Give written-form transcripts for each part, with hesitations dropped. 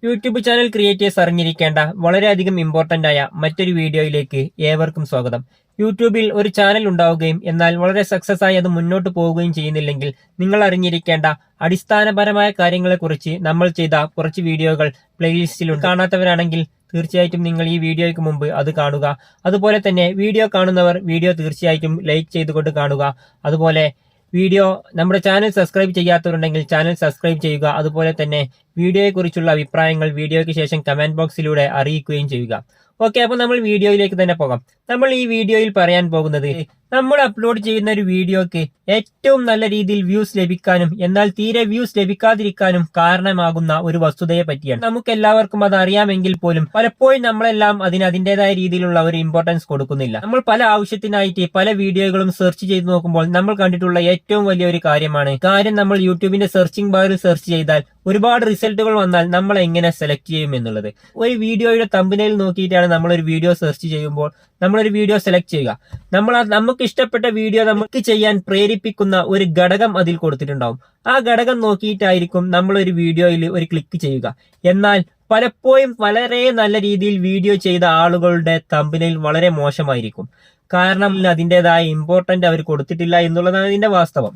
YouTube channel creators അറിഞ്ഞിരിക്കേണ്ട വളരെയധികം important ആയ മറ്റൊരു വീഡിയോയിലേക്ക് ഏവർക്കും സ്വാഗതം. യൂട്യൂബിൽ ഒരു ചാനൽ ഉണ്ടാവുകയും എന്നാൽ വളരെ സക്സസ് ആയി അത് മുന്നോട്ട് പോവുകയും ചെയ്യുന്നില്ലെങ്കിൽ നിങ്ങൾ അറിഞ്ഞിരിക്കേണ്ട അടിസ്ഥാനപരമായ കാര്യങ്ങളെക്കുറിച്ച് നമ്മൾ ചെയ്ത കുറച്ച് വീഡിയോകൾ പ്ലേലിസ്റ്റിലുണ്ട്. കാണാത്തവരാണെങ്കിൽ തീർച്ചയായിട്ടും നിങ്ങൾ ഈ വീഡിയോയ്ക്ക് മുമ്പ് അത് കാണുക. അതുപോലെ തന്നെ വീഡിയോ കാണുന്നവർ വീഡിയോ തീർച്ചയായിട്ടും ലൈക്ക് ചെയ്തുകൊണ്ട് കാണുക. അതുപോലെ വീഡിയോ നമ്മുടെ ചാനൽ സബ്സ്ക്രൈബ് ചെയ്യാത്തവരുണ്ടെങ്കിൽ ചാനൽ സബ്സ്ക്രൈബ് ചെയ്യുക. അതുപോലെ തന്നെ വീഡിയോയെക്കുറിച്ചുള്ള അഭിപ്രായങ്ങൾ വീഡിയോയ്ക്ക് ശേഷം കമന്റ് ബോക്സിലൂടെ അറിയിക്കുകയും ചെയ്യുക. ഓക്കെ, അപ്പൊ നമ്മൾ വീഡിയോയിലേക്ക് തന്നെ പോകാം. നമ്മൾ ഈ വീഡിയോയിൽ പറയാൻ പോകുന്നത് നമ്മൾ അപ്ലോഡ് ചെയ്യുന്ന ഒരു വീഡിയോക്ക് ഏറ്റവും നല്ല രീതിയിൽ വ്യൂസ് ലഭിക്കാനും എന്നാൽ തീരെ വ്യൂസ് ലഭിക്കാതിരിക്കാനും കാരണമാകുന്ന ഒരു വസ്തുതയെ പറ്റിയാണ്. നമുക്ക് എല്ലാവർക്കും അത് അറിയാമെങ്കിൽ പോലും പലപ്പോഴും നമ്മളെല്ലാം അതിൻ്റെതായ രീതിയിലുള്ള ഒരു ഇമ്പോർട്ടൻസ് കൊടുക്കുന്നില്ല. നമ്മൾ പല ആവശ്യത്തിനായിട്ട് പല വീഡിയോകളും സെർച്ച് ചെയ്ത് നോക്കുമ്പോൾ നമ്മൾ കണ്ടിട്ടുള്ള ഏറ്റവും വലിയൊരു കാര്യം നമ്മൾ യൂട്യൂബിന്റെ സെർച്ചിങ് ബാറിൽ സെർച്ച് ചെയ്താൽ ഒരുപാട് റിസൾട്ടുകൾ വന്നാൽ നമ്മൾ എങ്ങനെ സെലക്ട് ചെയ്യും എന്നുള്ളത്. ഒരു വീഡിയോയുടെ തമ്പനയിൽ നോക്കിയിട്ടാണ് നമ്മളൊരു വീഡിയോ സെർച്ച് ചെയ്യുമ്പോൾ നമ്മളൊരു വീഡിയോ സെലക്ട് ചെയ്യുക. നമുക്ക് ഇഷ്ടപ്പെട്ട വീഡിയോ നമുക്ക് ചെയ്യാൻ പ്രേരിപ്പിക്കുന്ന ഒരു ഘടകം അതിൽ കൊടുത്തിട്ടുണ്ടാവും. ആ ഘടകം നോക്കിയിട്ടായിരിക്കും നമ്മൾ ഒരു വീഡിയോയിൽ ഒരു ക്ലിക്ക് ചെയ്യുക. എന്നാൽ പലപ്പോഴും വളരെ നല്ല രീതിയിൽ വീഡിയോ ചെയ്ത ആളുകളുടെ തമ്പനയിൽ വളരെ മോശമായിരിക്കും. കാരണം അതിൻ്റെതായ ഇമ്പോർട്ടന്റ് അവർ കൊടുത്തിട്ടില്ല എന്നുള്ളതാണ് അതിന്റെ വാസ്തവം.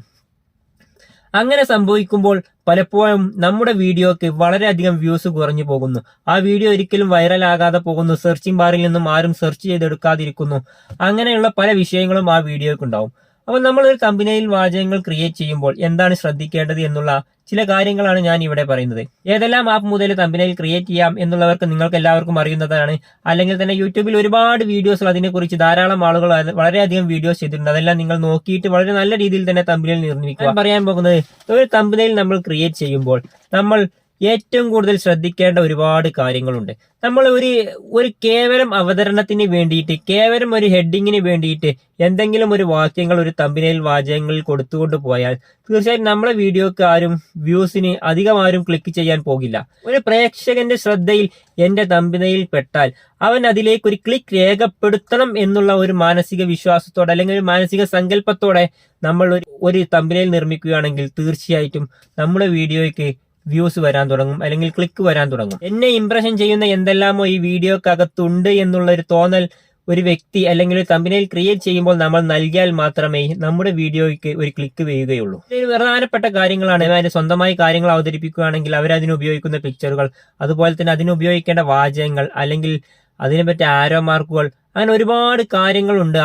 അങ്ങനെ സംഭവിക്കുമ്പോൾ പലപ്പോഴും നമ്മുടെ വീഡിയോക്ക് വളരെയധികം വ്യൂസ് കുറഞ്ഞു പോകുന്നു. ആ വീഡിയോ ഒരിക്കലും വൈറൽ ആകാതെ പോകുന്നു. സെർച്ചിങ് ബാറിൽ നിന്നും ആരും സെർച്ച് ചെയ്തെടുക്കാതിരിക്കുന്നു. അങ്ങനെയുള്ള പല വിഷയങ്ങളും ആ വീഡിയോക്ക് ഉണ്ടാവും. അപ്പോൾ നമ്മളൊരു തമ്പനയിൽ വാചകങ്ങൾ ക്രിയേറ്റ് ചെയ്യുമ്പോൾ എന്താണ് ശ്രദ്ധിക്കേണ്ടത് എന്നുള്ള ചില കാര്യങ്ങളാണ് ഞാൻ ഇവിടെ പറയുന്നത്. ഏതെല്ലാം ആപ്പ് മുതൽ തമ്പനയിൽ ക്രിയേറ്റ് ചെയ്യാം എന്നുള്ളവർക്ക് നിങ്ങൾക്ക് എല്ലാവർക്കും അറിയുന്നതാണ്. അല്ലെങ്കിൽ തന്നെ യൂട്യൂബിൽ ഒരുപാട് വീഡിയോസ് അതിനെക്കുറിച്ച് ധാരാളം ആളുകൾ വളരെയധികം വീഡിയോസ് ചെയ്തിട്ടുണ്ട്. അതെല്ലാം നിങ്ങൾ നോക്കിയിട്ട് വളരെ നല്ല രീതിയിൽ തന്നെ തമ്പനയിൽ നിർമ്മിക്കുക. ഞാൻ പറയാൻ പോകുന്നത് ഒരു തമ്പനയിൽ നമ്മൾ ക്രിയേറ്റ് ചെയ്യുമ്പോൾ നമ്മൾ ഏറ്റവും കൂടുതൽ ശ്രദ്ധിക്കേണ്ട ഒരുപാട് കാര്യങ്ങളുണ്ട്. നമ്മൾ ഒരു കേവലം അവതരണത്തിന് വേണ്ടിയിട്ട് കേവലം ഒരു ഹെഡിങ്ങിന് വേണ്ടിയിട്ട് എന്തെങ്കിലും ഒരു വാക്യങ്ങൾ ഒരു തമ്പനയിൽ വാചകങ്ങളിൽ കൊടുത്തുകൊണ്ട് പോയാൽ തീർച്ചയായും നമ്മളെ വീഡിയോക്ക് വ്യൂസിന് അധികം ആരും ക്ലിക്ക് ചെയ്യാൻ പോകില്ല. ഒരു പ്രേക്ഷകന്റെ ശ്രദ്ധയിൽ എന്റെ തമ്പനയിൽ പെട്ടാൽ അവൻ അതിലേക്ക് ഒരു ക്ലിക്ക് രേഖപ്പെടുത്തണം എന്നുള്ള ഒരു മാനസിക വിശ്വാസത്തോടെ അല്ലെങ്കിൽ ഒരു മാനസിക സങ്കല്പത്തോടെ നമ്മൾ ഒരു തമ്പനയിൽ നിർമ്മിക്കുകയാണെങ്കിൽ തീർച്ചയായിട്ടും നമ്മുടെ വീഡിയോയ്ക്ക് വ്യൂസ് വരാൻ തുടങ്ങും, അല്ലെങ്കിൽ ക്ലിക്ക് വരാൻ തുടങ്ങും. എന്നെ ഇംപ്രഷൻ ചെയ്യുന്ന എന്തെല്ലാമോ ഈ വീഡിയോക്കകത്തുണ്ട് എന്നുള്ള ഒരു തോന്നൽ ഒരു വ്യക്തി അല്ലെങ്കിൽ ഒരു തമ്പനയിൽ ക്രിയേറ്റ് ചെയ്യുമ്പോൾ നമ്മൾ നൽകിയാൽ മാത്രമേ നമ്മുടെ വീഡിയോയ്ക്ക് ഒരു ക്ലിക്ക് വീഴുകയുള്ളൂ. ഒരു പ്രധാനപ്പെട്ട കാര്യങ്ങളാണ്. അതിന് സ്വന്തമായി കാര്യങ്ങൾ അവതരിപ്പിക്കുകയാണെങ്കിൽ അവരതിന് ഉപയോഗിക്കുന്ന പിക്ചറുകൾ, അതുപോലെ തന്നെ അതിന് ഉപയോഗിക്കേണ്ട വാചകങ്ങൾ, അല്ലെങ്കിൽ അതിനെ പറ്റി ആരോ മാർക്കുകൾ, അങ്ങനെ ഒരുപാട് കാര്യങ്ങളുണ്ട്.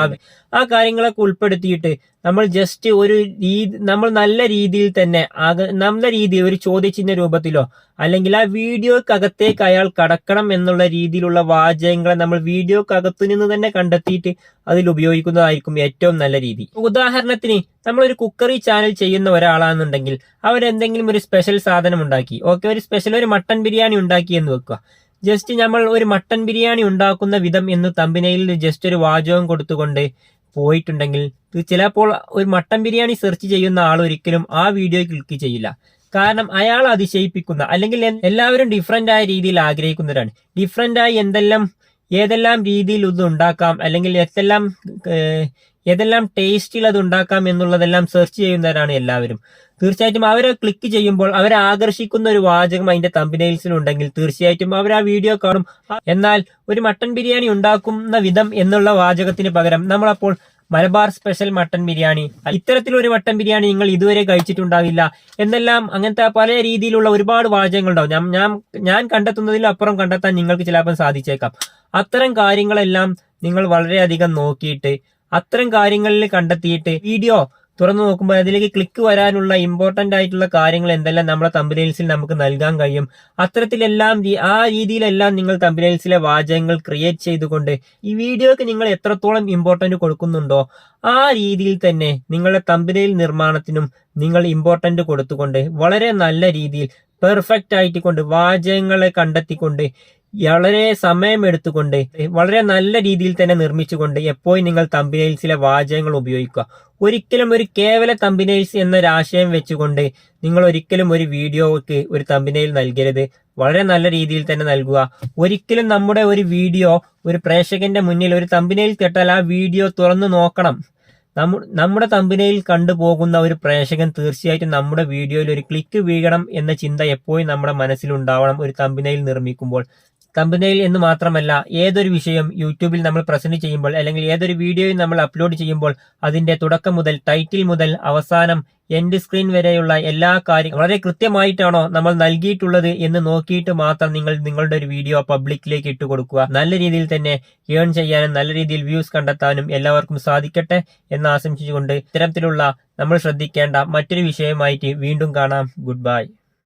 ആ കാര്യങ്ങളൊക്കെ ഉൾപ്പെടുത്തിയിട്ട് നമ്മൾ ജസ്റ്റ് നമ്മൾ നല്ല രീതിയിൽ തന്നെ ഒരു ചോദ്യചിഹ്ന രൂപത്തിലോ അല്ലെങ്കിൽ ആ വീഡിയോക്കകത്തേക്ക് അയാൾ കടക്കണം എന്നുള്ള രീതിയിലുള്ള വാചകങ്ങളെ നമ്മൾ വീഡിയോക്കകത്തു നിന്ന് തന്നെ കണ്ടെത്തിയിട്ട് അതിൽ ഉപയോഗിക്കുന്നതായിരിക്കും ഏറ്റവും നല്ല രീതി. ഉദാഹരണത്തിന് നമ്മളൊരു കുക്കറി ചാനൽ ചെയ്യുന്ന ഒരാളാണെന്നുണ്ടെങ്കിൽ അവരെന്തെങ്കിലും ഒരു സ്പെഷ്യൽ സാധനം ഉണ്ടാക്കി, ഒരു മട്ടൻ ബിരിയാണി ഉണ്ടാക്കി എന്ന് വെക്കുക. ജസ്റ്റ് നമ്മൾ ഒരു മട്ടൻ ബിരിയാണി ഉണ്ടാക്കുന്ന വിധം എന്ന് തമ്പനയിൽ ജസ്റ്റ് ഒരു വാചകം കൊടുത്തുകൊണ്ട് പോയിട്ടുണ്ടെങ്കിൽ ചിലപ്പോൾ ഒരു മട്ടൻ ബിരിയാണി സെർച്ച് ചെയ്യുന്ന ആൾ ഒരിക്കലും ആ വീഡിയോ ക്ലിക്ക് ചെയ്യില്ല. കാരണം അയാൾ അതിശയിപ്പിക്കുന്ന അല്ലെങ്കിൽ എല്ലാവരും ഡിഫറെന്റ് ആയ രീതിയിൽ ആഗ്രഹിക്കുന്നവരാണ്. ഡിഫറെന്റ് ആയി ഏതെല്ലാം രീതിയിൽ ഇത് ഉണ്ടാക്കാം, അല്ലെങ്കിൽ ഏതെല്ലാം ടേസ്റ്റിൽ അത് ഉണ്ടാക്കാം എന്നുള്ളതെല്ലാം സെർച്ച് ചെയ്യുന്നവരാണ് എല്ലാവരും. തീർച്ചയായിട്ടും അവരെ ക്ലിക്ക് ചെയ്യുമ്പോൾ അവരെ ആകർഷിക്കുന്ന ഒരു വാചകം അതിന്റെ തമ്പനയിൽസിൽ ഉണ്ടെങ്കിൽ തീർച്ചയായിട്ടും അവർ ആ വീഡിയോ കാണും. എന്നാൽ ഒരു മട്ടൻ ബിരിയാണി ഉണ്ടാക്കുന്ന വിധം എന്നുള്ള വാചകത്തിന് പകരം നമ്മളപ്പോൾ മലബാർ സ്പെഷ്യൽ മട്ടൻ ബിരിയാണി, ഇത്തരത്തിലൊരു മട്ടൻ ബിരിയാണി നിങ്ങൾ ഇതുവരെ കഴിച്ചിട്ടുണ്ടാവില്ല എന്നെല്ലാം അങ്ങനത്തെ പല രീതിയിലുള്ള ഒരുപാട് വാചകങ്ങൾ ഉണ്ടാവും. ഞാൻ കണ്ടെത്തുന്നതിലും അപ്പുറം കണ്ടെത്താൻ നിങ്ങൾക്ക് ചിലപ്പോൾ സാധിച്ചേക്കാം. അത്തരം കാര്യങ്ങളെല്ലാം നിങ്ങൾ വളരെയധികം നോക്കിയിട്ട് അത്തരം കാര്യങ്ങളിൽ കണ്ടെത്തിയിട്ട് വീഡിയോ തുറന്നു നോക്കുമ്പോൾ അതിലേക്ക് ക്ലിക്ക് വരാനുള്ള ഇമ്പോർട്ടന്റ് ആയിട്ടുള്ള കാര്യങ്ങൾ എന്തെല്ലാം നമ്മുടെ തമ്പനയിൽസിൽ നമുക്ക് നൽകാൻ കഴിയും. അത്തരത്തിലെല്ലാം ആ രീതിയിലെല്ലാം നിങ്ങൾ തമ്പനയിൽസിലെ വാചകങ്ങൾ ക്രിയേറ്റ് ചെയ്തുകൊണ്ട് ഈ വീഡിയോക്ക് നിങ്ങൾ എത്രത്തോളം ഇമ്പോർട്ടന്റ് കൊടുക്കുന്നുണ്ടോ ആ രീതിയിൽ തന്നെ നിങ്ങളുടെ തമ്പനയിൽ നിർമ്മാണത്തിനും നിങ്ങൾ ഇമ്പോർട്ടന്റ് കൊടുത്തുകൊണ്ട് വളരെ നല്ല രീതിയിൽ പെർഫെക്റ്റ് ആയിട്ട് വാചകങ്ങളെ കണ്ടെത്തിക്കൊണ്ട് വളരെ സമയം എടുത്തുകൊണ്ട് വളരെ നല്ല രീതിയിൽ തന്നെ നിർമ്മിച്ചുകൊണ്ട് എപ്പോഴും നിങ്ങൾ തമ്പനയിൽസിലെ വാചകങ്ങൾ ഉപയോഗിക്കുക. ഒരിക്കലും ഒരു കേവല തമ്പനയിൽസ് എന്നൊരാശയം വെച്ചുകൊണ്ട് നിങ്ങൾ ഒരിക്കലും ഒരു വീഡിയോക്ക് ഒരു തമ്പനയിൽ നൽകരുത്. വളരെ നല്ല രീതിയിൽ തന്നെ നൽകുക. ഒരിക്കലും നമ്മുടെ ഒരു വീഡിയോ ഒരു പ്രേക്ഷകന്റെ മുന്നിൽ ഒരു തമ്പനയിൽ കേട്ടാൽ ആ വീഡിയോ തുറന്നു നോക്കണം. നമ്മുടെ തമ്പനയിൽ കണ്ടുപോകുന്ന ഒരു പ്രേക്ഷകൻ തീർച്ചയായിട്ടും നമ്മുടെ വീഡിയോയിൽ ഒരു ക്ലിക്ക് വീഴണം എന്ന ചിന്ത എപ്പോഴും നമ്മുടെ മനസ്സിലുണ്ടാവണം ഒരു തമ്പനയിൽ നിർമ്മിക്കുമ്പോൾ. തമ്പനയിൽ എന്ന് മാത്രമല്ല, ഏതൊരു വിഷയം യൂട്യൂബിൽ നമ്മൾ പ്രസന്റ് ചെയ്യുമ്പോൾ അല്ലെങ്കിൽ ഏതൊരു വീഡിയോയും നമ്മൾ അപ്ലോഡ് ചെയ്യുമ്പോൾ അതിന്റെ തുടക്കം മുതൽ ടൈറ്റിൽ മുതൽ അവസാനം എൻഡ് സ്ക്രീൻ വരെയുള്ള എല്ലാ കാര്യങ്ങളും വളരെ കൃത്യമായിട്ടാണോ നമ്മൾ നൽകിയിട്ടുള്ളത് എന്ന് നോക്കിയിട്ട് മാത്രം നിങ്ങളുടെ ഒരു വീഡിയോ പബ്ലിക്കിലേക്ക് ഇട്ടുകൊടുക്കുക. നല്ല രീതിയിൽ തന്നെ ഏൺ ചെയ്യാനും നല്ല രീതിയിൽ വ്യൂസ് കണ്ടെത്താനും എല്ലാവർക്കും സാധിക്കട്ടെ എന്ന് ആശംസിച്ചുകൊണ്ട് ഇത്തരത്തിലുള്ള നമ്മൾ ശ്രദ്ധിക്കേണ്ട മറ്റൊരു വിഷയമായിട്ട് വീണ്ടും കാണാം. Good bye.